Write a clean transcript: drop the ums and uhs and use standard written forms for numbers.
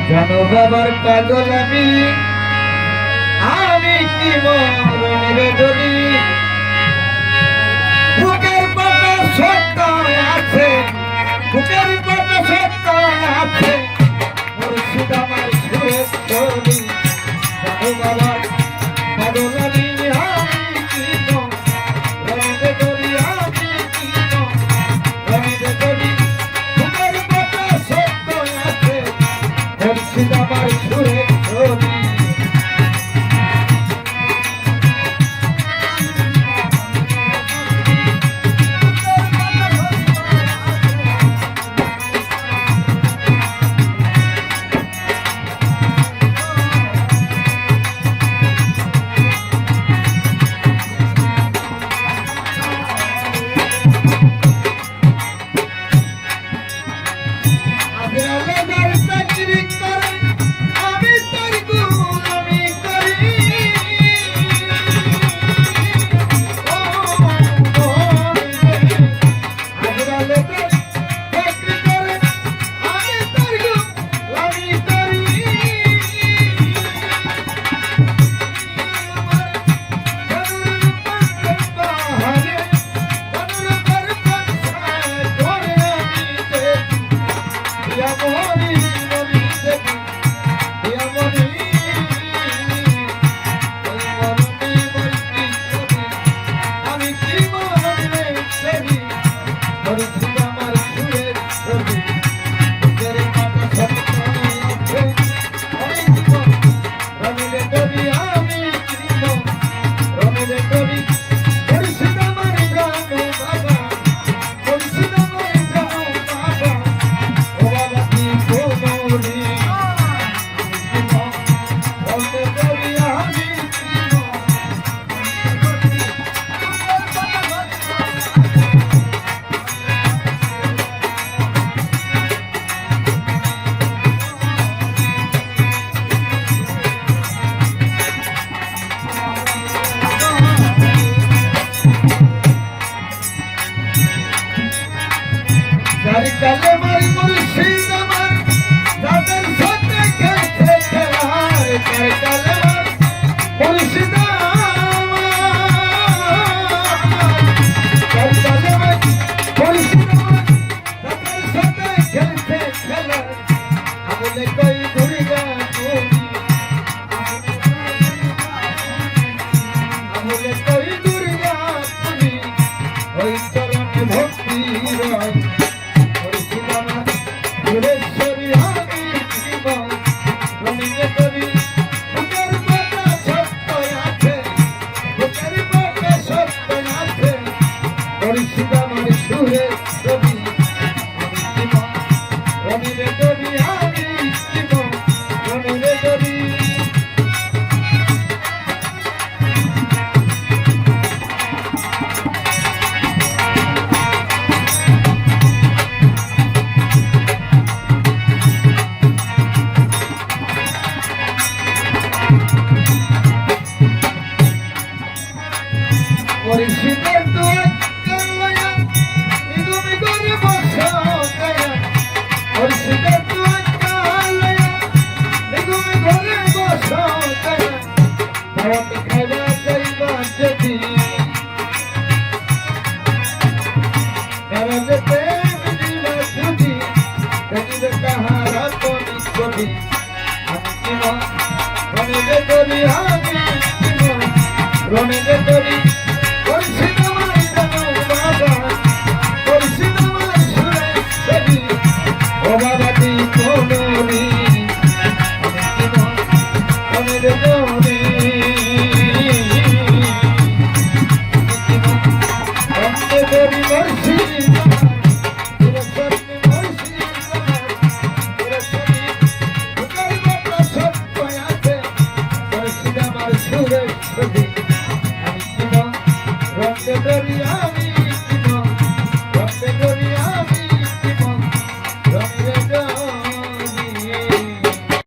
জানো বাবার পাগল আমি কি মরণের ডলি বুকের পাটা সত্য আছে বুকের পাটা সত্য আছে মুর্শিদ আমার সুরের ডলি জানো বাবার পাগল আমি কি মরণের ডলি আমি কি মরণের ডলি বুকের পাটা সত্য আছে মুর্শিদ আমার সুরের ডলি কালে মারি মুর্শিদ আমার তাদের সাথে খেলতে খেলার কালে মারি মুর্শিদ কালে মারি মুর্শিদ তাদের সাথে খেলতে খেলার আমলে কই দুর্গা তুমি আমলে কই দুর্গা তুমি ওই চরণে ভক্তি রয় মুর্শিদের দুয়ার কালয়া নিগমে করে বসা কায়া মুর্শিদের দুয়ার কালয়া নিগমে করে বসা কায়া ভাত খাইবা যাইবা যদি কারণে প্রেম দিবা যদি কদিবে তাহারা তো নিকটি আমি রণে করি আমি রণে করি Sugar.